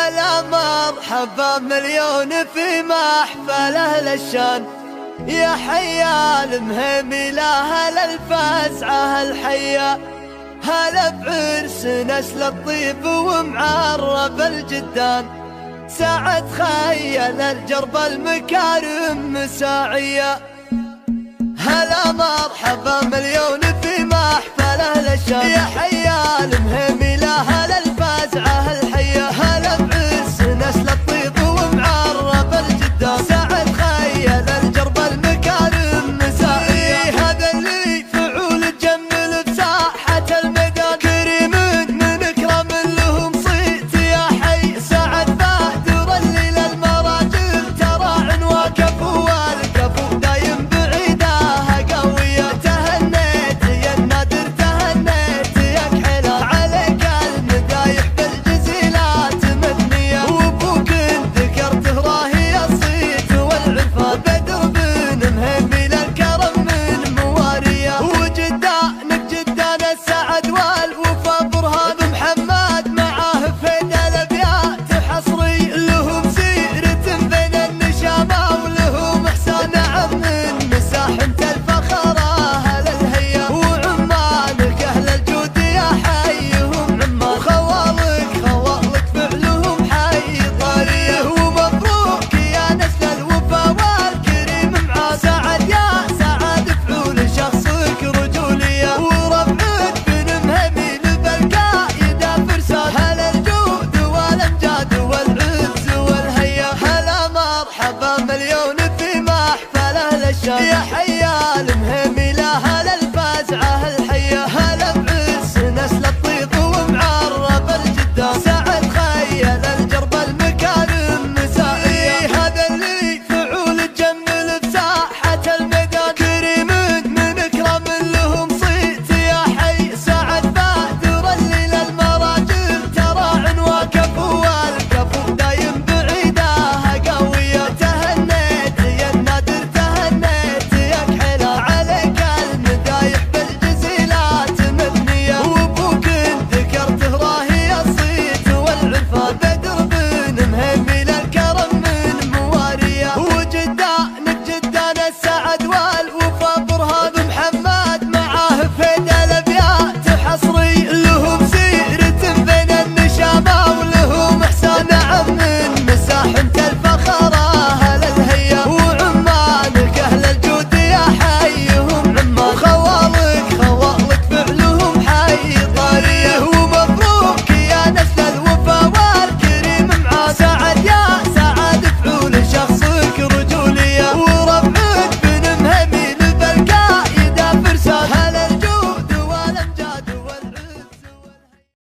هلا مرحبا مليون في محفله للشان، يا حيا المهيملة هلا الفزعة الحيا، هلا بعرس نسل الطيب ومعرب الجدان، ساعة خيل الجرب المكارم مساعية. هلا مرحبا مليون في محفله للشان، يا حيا المهيملة هلا